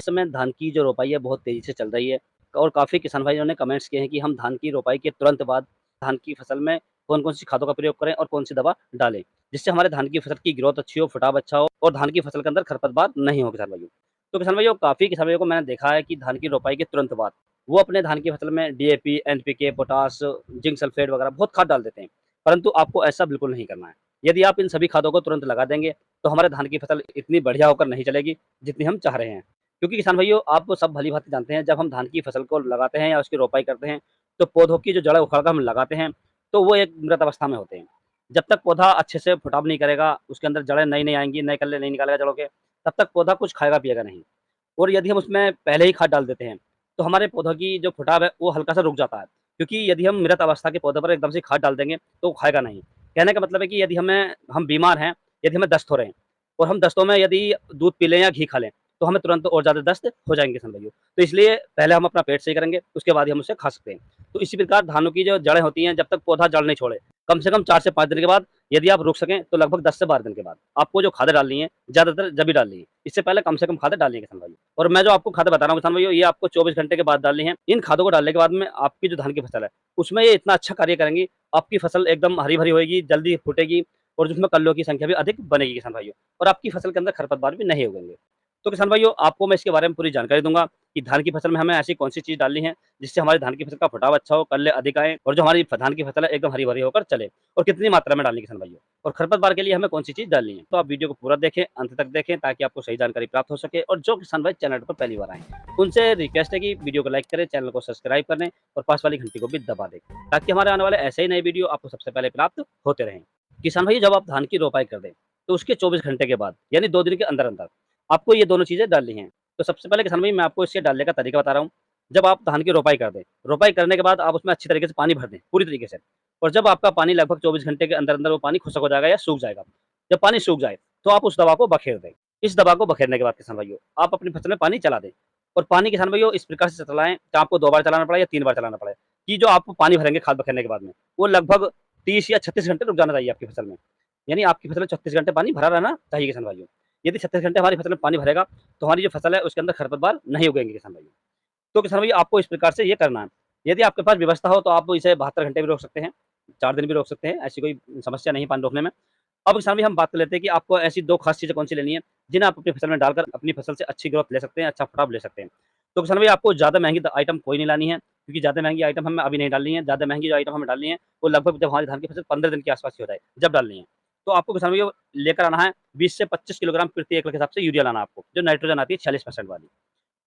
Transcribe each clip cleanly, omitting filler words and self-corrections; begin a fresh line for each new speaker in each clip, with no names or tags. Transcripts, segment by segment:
समय धान की जो रोपाई है बहुत तेज़ी से चल रही है और काफ़ी किसान भाइयों ने कमेंट्स किए हैं कि हम धान की रोपाई के तुरंत बाद धान की फसल में कौन-कौन सी खादों का प्रयोग करें और कौन-सी दवा डालें, जिससे हमारे धान की फसल की ग्रोथ अच्छी हो, फुटाव अच्छा हो और धान की फसल के अंदर खरपतवार नहीं हो किसान भाइयों। तो किसान भाइयों काफ़ी किसान भाइयों को मैंने देखा है कि धान की रोपाई के तुरंत बाद वो अपने धान की फसल में DAP, NPK, potash, zinc sulphate वगैरह बहुत खाद डाल देते हैं, परंतु आपको ऐसा बिल्कुल नहीं करना है। यदि आप इन सभी खादों को तुरंत लगा देंगे, तो हमारे धान की फसल इतनी बढ़िया होकर नहीं चलेगी, जितनी हम चाह रहे हैं। क्योंकि किसान भाइयों आप सब भली-भाँति जानते हैं जब हम धान की फसल को लगाते हैं या उसकी रोपाई करते हैं, तो पौधों की जो जड़ें उखाड़ कर हम लगाते हैं, तो वो एक मृत अवस्था में होते हैं। जब तक पौधा अच्छे से फुटाव नहीं करेगा, उसके अंदर जड़ें नई-नई आएँगी, नए कल्ले नहीं निकालेगा जड़ों के, तब तक पौधा कुछ खाएगा-पिएगा नहीं। और यदि हम उसमें पहले ही खाद डाल देते हैं, तो हमारे पौधों की जो फुटाव है, वो हल्का-सा रुक जाता है। क्योंकि यदि हम मृत अवस्था के पौधे पर एकदम से खाद डाल देंगे, तो वो खाएगा नहीं। कहने का मतलब है कि यदि हम बीमार हैं, यदि हमें दस्त हो रहे हैं और हम दस्तों में यदि दूध पी लें या घी खा लें, तो हमें तुरंत और ज़्यादा दस्त हो जाएँगे किसान भाइयों। तो इसलिए पहले हम अपना पेट सही करेंगे, उसके बाद ही हम उसे खा सकते हैं। तो इसी प्रकार धानों की जो जड़ें होती हैं, जब तक पौधा जड़ नहीं छोड़े, कम से कम 4 से 5 दिन के बाद यदि आप रुक सकें, तो लगभग 10 से 12 दिन के बाद आपको जो खादें डालनी है, ज़्यादातर जब ही डालनी है। इससे पहले कम से कम खादें डालिए किसान भाइयों। और मैं जो आपको खादें बता रहा हूँ किसान भाइयों, ये आपको 24 घंटे के बाद डालनी है। इन खादों को डालने के बाद में आपकी जो धान की फसल है, उसमें ये इतना अच्छा कार्य करेंगी, आपकी फसल एकदम हरी-भरी होएगी, जल्दी फूटेगी और जिसमें कल्लों की संख्या भी अधिक बनेगी किसान भाइयों और आपकी फसल के अंदर खरपतवार भी नहीं उगेंगे। तो किसान भाइयों आपको मैं इसके बारे में पूरी जानकारी दूँगा कि धान की फसल में हमें ऐसी कौन-सी चीज़ डालनी है, जिससे हमारी धान की फसल का फुटाव अच्छा हो, कल्ले अधिक आएँ और जो हमारी धान की फसल है एकदम हरी-भरी होकर चले और कितनी मात्रा में डालनी है किसान भाइयों और खरपतवार के लिए हमें कौन-सी चीज़ डालनी है। तो आप वीडियो को पूरा देखें, अंत तक देखें ताकि आपको सही जानकारी प्राप्त हो सके और जो किसान भाई चैनल पर पहली बार आएँ, उनसे रिक्वेस्ट है कि वीडियो को लाइक करें, चैनल को सब्सक्राइब कर लें और पास वाली घंटी को भी दबा दें, ताकि हमारे आने वाले ऐसे ही नए वीडियो आपको सबसे पहले प्राप्त होते रहें। किसान भाई जब आप धान की रोपाई कर दें, तो उसके 24 घंटे के बाद यानी 2 दिन के अंदर-अंदर आपको ये दोनों चीज़ें डालनी हैं। तो सबसे पहले किसान भाई मैं आपको इसके डालने का तरीका बता रहा हूँ। जब आप धान की रोपाई कर दें, रोपाई करने के बाद आप उसमें अच्छी तरीके से पानी भर दें, पूरी तरीके से और जब आपका पानी लगभग 24 घंटे के अंदर-अंदर वो पानी खुश्क हो जाएगा या सूख जाएगा। जब पानी सूख जाए, तो आप उस दवा को बखेर दें। इस दवा को बखेरने के बाद किसान भाइयों, आप अपनी फसल में पानी चला दें और पानी किसान भाइयों इस प्रकार से चलाएँ कि आपको 2 बार चलाना पड़े या 3 बार चलाना पड़े, कि जो आप पानी भरेंगे खाद बखेरने के बाद में, वो लगभग 30 या 36 घंटे रुक जाना चाहिए आपकी फसल में। यानी आपकी फसल में 36 घंटे पानी भरा रहना चाहिए किसान भाइयों। यदि 36 घंटे हमारी फसल में पानी भरेगा, तो हमारी जो फसल है उसके अंदर खरपतवार नहीं उगेंगे किसान भाइयों। तो किसान भाइयों आपको इस प्रकार से ये करना है। यदि आपके पास व्यवस्था हो तो आप इसे 72 घंटे भी रोक सकते हैं, 4 दिन भी रोक सकते हैं, ऐसी कोई समस्या नहीं है पानी रोकने में। अब किसान भाई हम बात कर लेते हैं कि आपको ऐसी 2 खास चीज़ें कौन-सी लेनी है, जिन्हें आप अपनी फसल में डालकर अपनी फसल से अच्छी ग्रोथ ले सकते हैं, अच्छा फटाव ले सकते हैं। तो किसान भाई आपको ज़्यादा महँगी द आइटम कोई नहीं लानी है, क्योंकि ज़्यादा महँगी आइटम हमें अभी नहीं डालनी है। ज़्यादा महँगी जो आइटम हमें डालनी है, वो लगभग जब हमारी धान की फसल 15 दिन के आस-पास की हो जाए, जब डालनी है। तो आपको किसान भैया लेकर आना है 20 से 25 किलोग्राम प्रति एकड़ के हिसाब से यूरिया लाना है आपको, जो नाइट्रोजन आती है 46% वाली।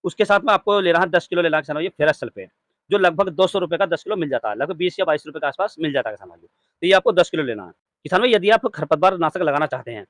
उसके साथ में आपको लेना है 10 किलो लेना है किसान भाई फेरस सल्फेट, जो लगभग ₹200 का 10 किलो मिल जाता है, लगभग 20 या ₹22 के आस-पास मिल जाता है किसान भाइयों। तो ये आपको 10 किलो लेना है। किसान भाई यदि आप खरपतवार नाशक लगाना चाहते हैं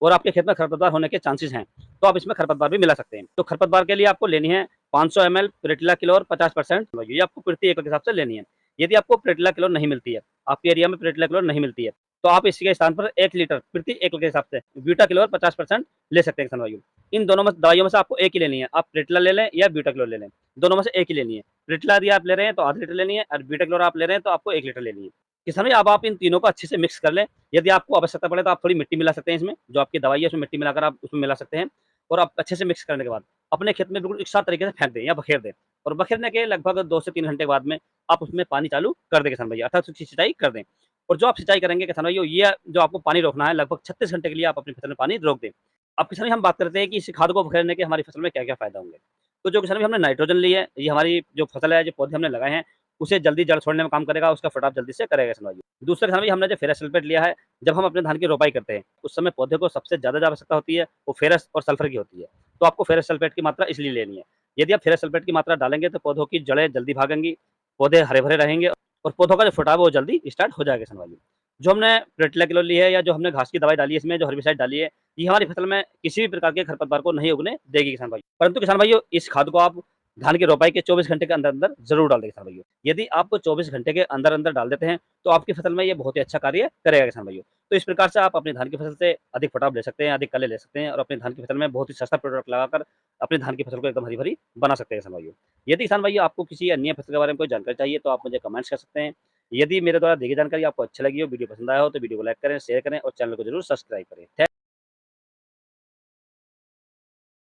और आपके खेत में खरपतवार होने के चांसेस हैं, तो आप इसमें खरपतवार भी मिला सकते हैं। तो खरपतवार के लिए आपको लेनी है 500 एमएल प्रेटिला क्लोर और 50% ये आपको प्रति एकड़ के हिसाब से लेनी है। यदि आपको प्रेटिला क्लोर नहीं मिलती है, आपके एरिया में प्रेटिला क्लोर नहीं मिलती है, तो आप इसके स्थान पर 1 लीटर प्रति एकड़ के हिसाब से ब्यूटा क्लोर 50% ले सकते हैं किसान भाइयों। इन दोनों में दवाइयों में से आपको एक ही लेनी है। आप प्रेटिला ले लें या ब्यूटा क्लोर ले लें, दोनों में से एक ही लेनी है। प्रेटिला यदि आप ले रहे हैं तो आधा लीटर लेनी है और ब्यूटा क्लोर आप ले रहे हैं तो आपको 1 लीटर लेनी है। किसान भाई अब आप इन तीनों को अच्छे से मिक्स कर लें। यदि आपको आवश्यकता पड़े तो आप थोड़ी मिट्टी मिला सकते हैं इसमें, जो आपकी दवाई है उसमें मिट्टी मिलाकर आप उसमें मिला सकते हैं और आप अच्छे से मिक्स करने के बाद अपने खेत में बिल्कुल एक साथ तरीके से फेंक दें या बखेर दें और बखेरने के लगभग 2 से 3 घंटे के बाद में आप उसमें पानी चालू कर दें किसान भैया, अर्थात उसकी सिंचाई कर दें। और जो आप सिंचाई करेंगे किसान भाइयों, ये जो आपको पानी रोकना है लगभग 36 घंटे के लिए आप अपनी फसल में पानी रोक दें। अब किसान भाई हम बात करते हैं कि इस खाद को बखेरने के हमारी फसल में क्या-क्या फ़ायदा होंगे। तो जो किसान भाई हमने नाइट्रोजन ली है, ये हमारी जो फसल है, जो पौधे हमने लगाए हैं, उसे जल्दी जड़ छोड़ने में काम करेगा, उसका फटाव जल्दी से करेगा किसान भाइयों। दूसरा किसान भाई हमने जो फेरस सल्फेट लिया है, जब हम अपने धान की रोपाई करते हैं, उस समय पौधे को सबसे ज़्यादा जो आवश्यकता होती है, वो फेरस और सल्फर की होती है। तो आपको फेरस सल्फेट की मात्रा इसलिए लेनी है। यदि आप फेरस सल्फेट की मात्रा डालेंगे तो पौधों की जड़ें जल्दी भागेंगी, पौधे हरे-भरे रहेंगे और पौधों का जो फुटाव है वो जल्दी स्टार्ट हो जाएगा किसान भाइयों। जो हमने प्रेटिला क्लोर ली है या जो हमने घास की दवाई डाली है इसमें, जो हेर्बिसाइड डाली है, ये हमारी फसल में किसी भी प्रकार के खरपतवार को नहीं उगने देगी किसान भाइयों। परंतु किसान भाइयों इस खाद को आप धान की रोपाई के 24 घंटे के अंदर-अंदर ज़रूर डाल दें किसान भाइयों। यदि आप 24 घंटे के अंदर-अंदर डाल देते हैं, तो आपकी फसल में ये बहुत ही अच्छा कार्य करेगा किसान भाइयों। तो इस प्रकार से आप अपनी धान की फसल से अधिक फटाव ले सकते हैं, अधिक कल्ले ले सकते हैं और अपनी धान की फसल में बहुत ही सस्ता प्रोडक्ट लगाकर अपनी धान की फसल को एकदम हरी-भरी बना सकते हैं किसान भाइयों। यदि किसान भाइयों आपको किसी अन्य फसल के बारे में कोई जानकारी चाहिए, तो आप मुझे कमेंट्स कर सकते हैं। यदि मेरे द्वारा दी गई जानकारी आपको अच्छी लगी हो, वीडियो पसंद आया हो, तो वीडियो को लाइक करें, शेयर करें और चैनल को ज़रूर सब्सक्राइब करें। थैंक